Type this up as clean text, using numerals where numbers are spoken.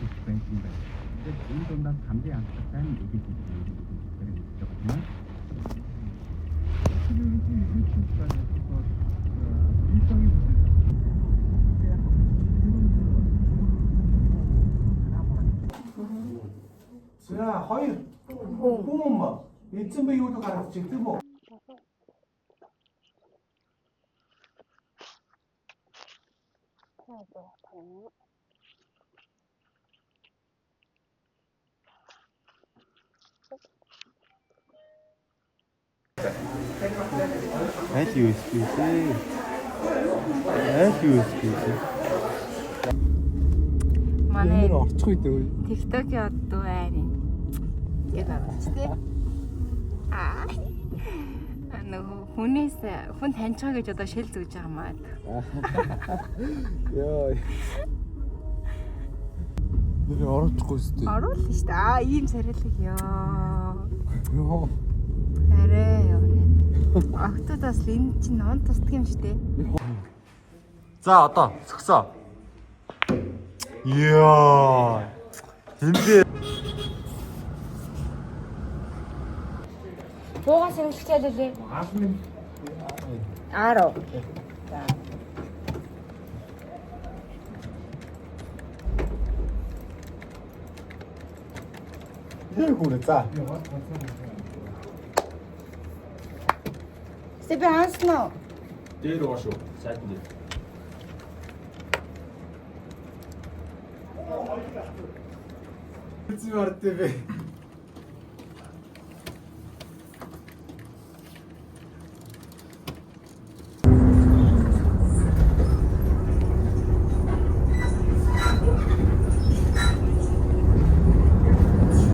байсан байна. Тэгэхээр энэ дундаас хамгийн анхаарал нь үгүй байна. За хоёр хүн ба эзэн би юу гаргаж ирдэг юм уу? Аль юу ихтэй. Аль юу ихтэй. Манай орчих үед үү. TikTok-ийн оддуу айрын. Гэт авчихтэй. Аа. Хүнээс хүн таньчихаа гэж одоо шил зүгж байгаа маа. Яа. Нэр орохгүй өстэй. Оруулна шүү дээ. Аа, ийм сарилэг ёо. Йоо. Арай ёо. Октодоос л энэ чинь он тусдаг юм шүү дээ. За одоо сөхсөө. Яа. Тэмдэг. Буугаас сэргэлцээ лээ. 10. За. Хэр хүрээ за. Степи хансноо. Дээр уу шүү. Сайдан дээр. Эцэг бартэ бэ.